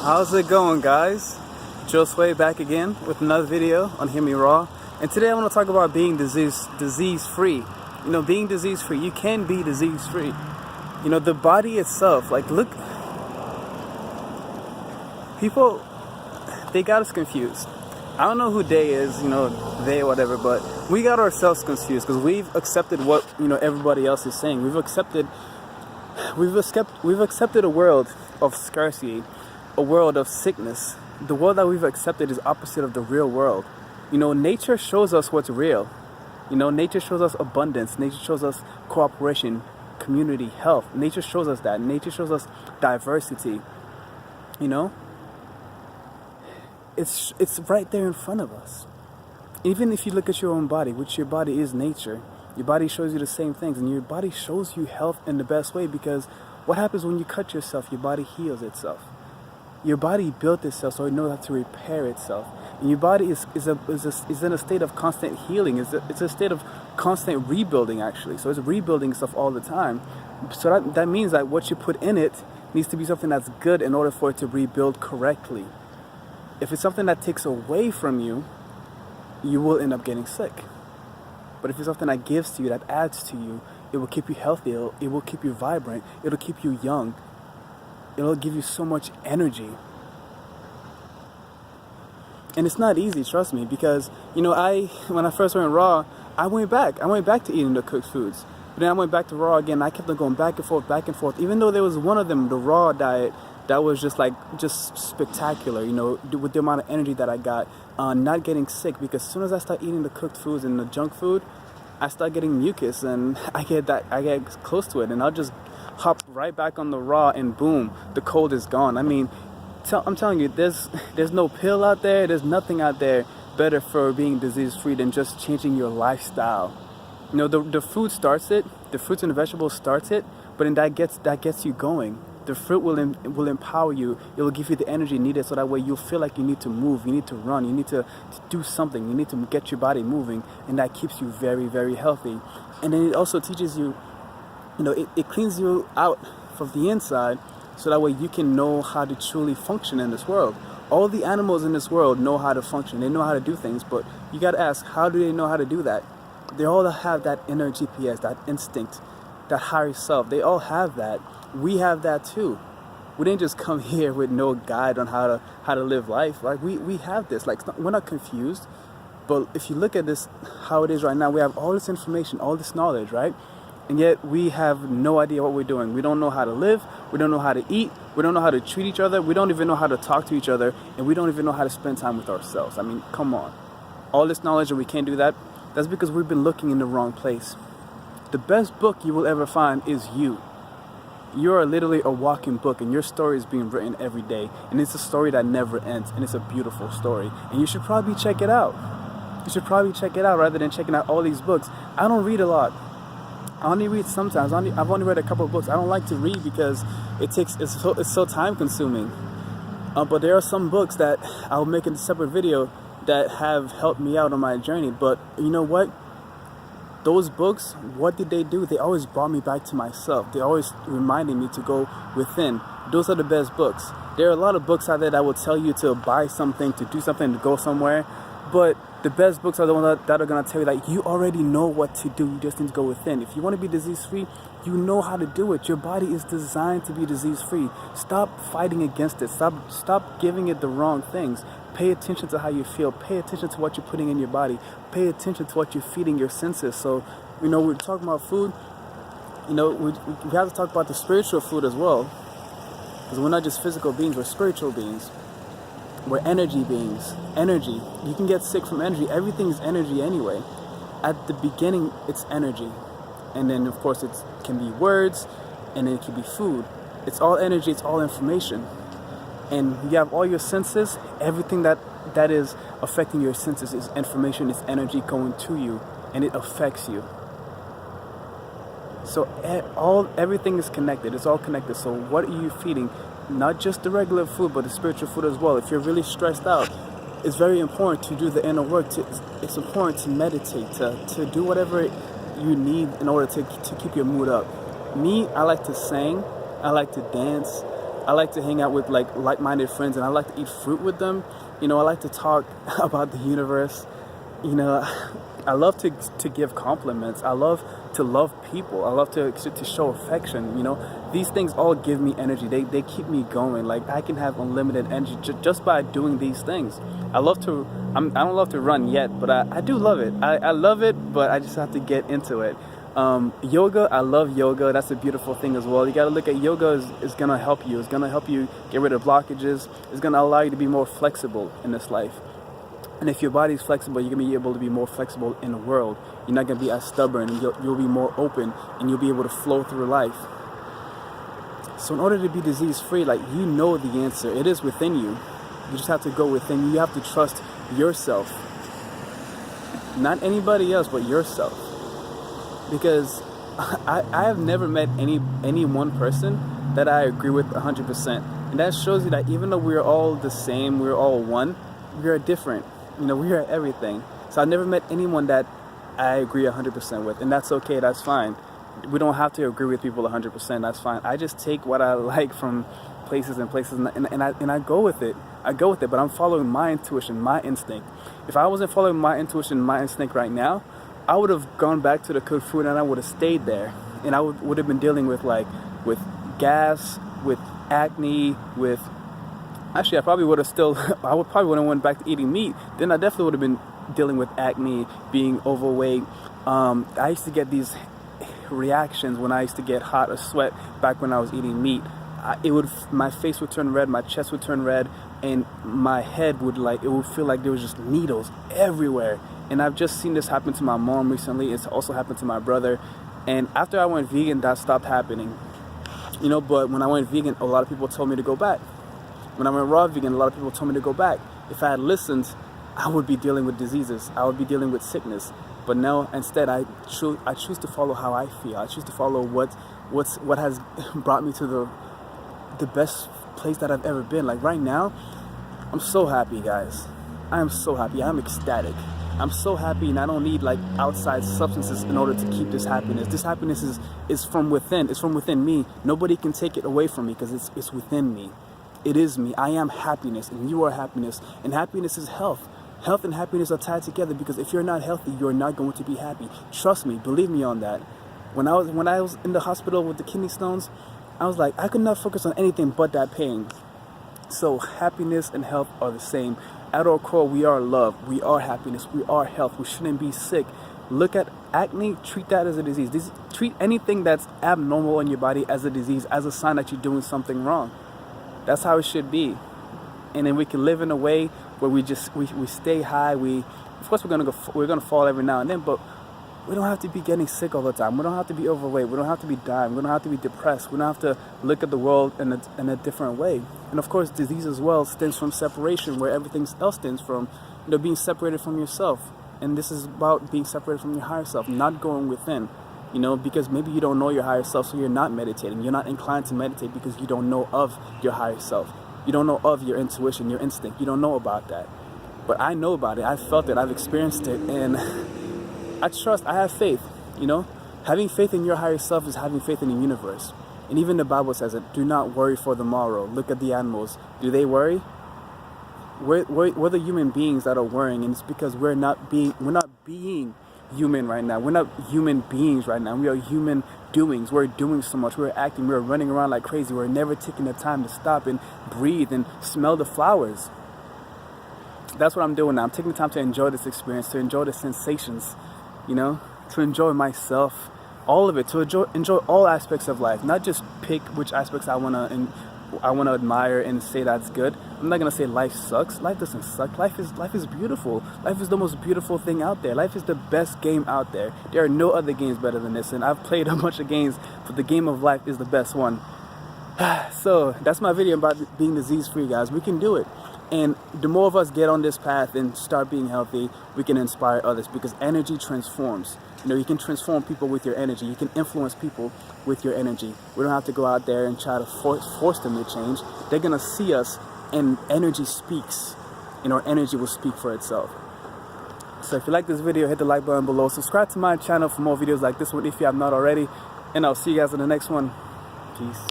How's it going, guys? Josue back again with another video on Hear Me Raw. And today I want to talk about being disease-free. You know, being disease-free. You can be disease-free. You know, the body itself, like, look, people, they got us confused. I don't know who they is, you know, they or whatever, but we got ourselves confused because we've accepted what, you know, everybody else is saying. We've accepted a world of scarcity, a world of sickness. The world that we've accepted is opposite of the real world. You know, nature shows us what's real. You know, nature shows us abundance. Nature shows us cooperation, community, health. Nature shows us that. Nature shows us diversity. You know, it's right there in front of us. Even if you look at your own body, which your body is nature, your body shows you the same things, and your body shows you health in the best way, because what happens when you cut yourself? Your body heals itself. Your body built itself so it knows how to repair itself. And your body is in a state of constant healing. It's a state of constant rebuilding, actually. So it's rebuilding stuff all the time. So that means that what you put in it needs to be something that's good in order for it to rebuild correctly. If it's something that takes away from you, you will end up getting sick. But if it's something that gives to you, that adds to you, it will keep you healthy, it will keep you vibrant, it'll keep you young, it'll give you so much energy. And it's not easy, trust me, because, you know, when I first went raw, I went back to eating the cooked foods. But then I went back to raw again. I kept on going back and forth, even though there was one of them, the raw diet, that was just spectacular, you know, with the amount of energy that I got, not getting sick, because as soon as I start eating the cooked foods and the junk food, I start getting mucus, and I get close to it, and I'll just hop right back on the raw, and boom, the cold is gone. I mean, I'm telling you, there's no pill out there, there's nothing out there better for being disease-free than just changing your lifestyle. You know, the food starts it, the fruits and the vegetables starts it, but then that gets you going. The fruit will empower you. It will give you the energy needed, so that way you'll feel like you need to move, you need to run, you need to do something, you need to get your body moving, and that keeps you very, very healthy. And then it also teaches you, you know, it cleans you out from the inside, so that way you can know how to truly function in this world. All the animals in this world know how to function, they know how to do things, but you gotta ask, how do they know how to do that? They all have that inner GPS, that instinct, that higher self. They all have that. We have that too. We didn't just come here with no guide on how to live life. Like we have this. Like, we're not confused. But if you look at this, how it is right now, we have all this information, all this knowledge, right? And yet we have no idea what we're doing. We don't know how to live. We don't know how to eat. We don't know how to treat each other. We don't even know how to talk to each other. And we don't even know how to spend time with ourselves. I mean, come on. All this knowledge and we can't do that. That's because we've been looking in the wrong place. The best book you will ever find is you. You are literally a walking book, and your story is being written every day. And it's a story that never ends, and it's a beautiful story. And you should probably check it out. You should probably check it out rather than checking out all these books. I don't read a lot. I only read sometimes. I've only read a couple of books. I don't like to read because it's so time consuming. But there are some books that I'll make a separate video that have helped me out on my journey. But you know what? Those books, what did they do? They always brought me back to myself. They always reminded me to go within. Those are the best books. There are a lot of books out there that will tell you to buy something, to do something, to go somewhere. But the best books are the ones that are going to tell you that you already know what to do. You just need to go within. If you want to be disease-free, you know how to do it. Your body is designed to be disease-free. Stop fighting against it. Stop giving it the wrong things. Pay attention to how you feel. Pay attention to what you're putting in your body. Pay attention to what you're feeding your senses. So, you know, we're talking about food. You know, we have to talk about the spiritual food as well. Because we're not just physical beings, we're spiritual beings. We're energy beings. Energy. You can get sick from energy. Everything is energy anyway. At the beginning, it's energy. And then, of course, it can be words, and then it can be food. It's all energy. It's all information. And you have all your senses. Everything that is affecting your senses is information, is energy going to you, and it affects you. So everything is connected. It's all connected. So what are you feeding? Not just the regular food, but the spiritual food as well. If you're really stressed out, it's very important to do the inner work. It's important to meditate, to do whatever you need in order to keep your mood up. Me, I like to sing. I like to dance. I like to hang out with like-minded friends, and I like to eat fruit with them. You know, I like to talk about the universe. You know, I love to give compliments. I love to love people. I love to show affection. You know, these things all give me energy. They keep me going. Like, I can have unlimited energy just by doing these things. I don't love to run yet, but I do love it. I love it, but I just have to get into it. Yoga, I love yoga. That's a beautiful thing as well. You got to look at yoga is going to help you. It's going to help you get rid of blockages. It's going to allow you to be more flexible in this life. And if your body is flexible, you're going to be able to be more flexible in the world. You're not going to be as stubborn, and you'll be more open, and you'll be able to flow through life. So in order to be disease-free, like, you know the answer. It is within you. You just have to go within you. You have to trust yourself. Not anybody else, but yourself. Because I have never met any one person that I agree with 100%. And that shows you that even though we're all the same, we're all one, we are different. You know, we are everything. So I've never met anyone that I agree 100% with. And that's okay, that's fine. We don't have to agree with people 100%, that's fine. I just take what I like from places, and I go with it. But I'm following my intuition, my instinct. If I wasn't following my intuition, my instinct right now, I would have gone back to the cooked food, and I would have stayed there. And I would have been dealing with gas, with acne, with... Actually, I probably would have went back to eating meat. Then I definitely would have been dealing with acne, being overweight. I used to get these reactions when I used to get hot or sweat back when I was eating meat. My face would turn red, my chest would turn red, and my head would feel like there was just needles everywhere. And I've just seen this happen to my mom recently. It's also happened to my brother. And after I went vegan, that stopped happening. You know, but when I went vegan, a lot of people told me to go back. When I went raw vegan, a lot of people told me to go back. If I had listened, I would be dealing with diseases. I would be dealing with sickness. But now, instead, I choose to follow how I feel. I choose to follow what has brought me to the best place that I've ever been. Like, right now, I'm so happy, guys. I am so happy. I'm ecstatic. I'm so happy, and I don't need outside substances in order to keep this happiness. This happiness is from within. It's from within me. Nobody can take it away from me because it's within me. It is me. I am happiness, and you are happiness. And happiness is health. Health and happiness are tied together, because if you're not healthy, you're not going to be happy. Trust me. Believe me on that. When I was in the hospital with the kidney stones, I was like, I could not focus on anything but that pain. So happiness and health are the same. At our core, we are love. We are happiness. We are health. We shouldn't be sick. Look at acne. Treat that as a disease. Treat anything that's abnormal in your body as a disease, as a sign that you're doing something wrong. That's how it should be. And then we can live in a way where we stay high. Of course, we're gonna fall every now and then, but we don't have to be getting sick all the time. We don't have to be overweight. We don't have to be dying. We don't have to be depressed. We don't have to look at the world in a different way. And of course, disease as well stems from separation, where everything else stems from, being separated from yourself. And this is about being separated from your higher self, not going within. Because maybe you don't know your higher self, so you're not meditating. You're not inclined to meditate because you don't know of your higher self. You don't know of your intuition, your instinct. You don't know about that. But I know about it. I felt it. I've experienced it. And I have faith. Having faith in your higher self is having faith in the universe. And even the Bible says it. Do not worry for the morrow. Look at the animals. Do they worry? We're the human beings that are worrying, and it's because we're not being human right now. We're not human beings right now. We are human doings. We're doing so much. We're acting. We're running around like crazy. We're never taking the time to stop and breathe and smell the flowers. That's what I'm doing now. I'm taking the time to enjoy this experience, to enjoy the sensations, to enjoy myself, all of it, to enjoy all aspects of life, not just pick which aspects I want to admire and say that's good. I'm not gonna say life sucks. Life doesn't suck. Life is beautiful. Life is the most beautiful thing out there. Life is the best game out there. There are no other games better than this, and I've played a bunch of games, but the game of life is the best one. So that's my video about being disease-free, guys. We can do it. And the more of us get on this path and start being healthy, we can inspire others, because energy transforms. You can transform people with your energy. You can influence people with your energy. We don't have to go out there and try to force them to change. They're going to see us, and energy speaks, and our energy will speak for itself. So if you like this video, hit the like button below. Subscribe to my channel for more videos like this one if you have not already. And I'll see you guys in the next one. Peace.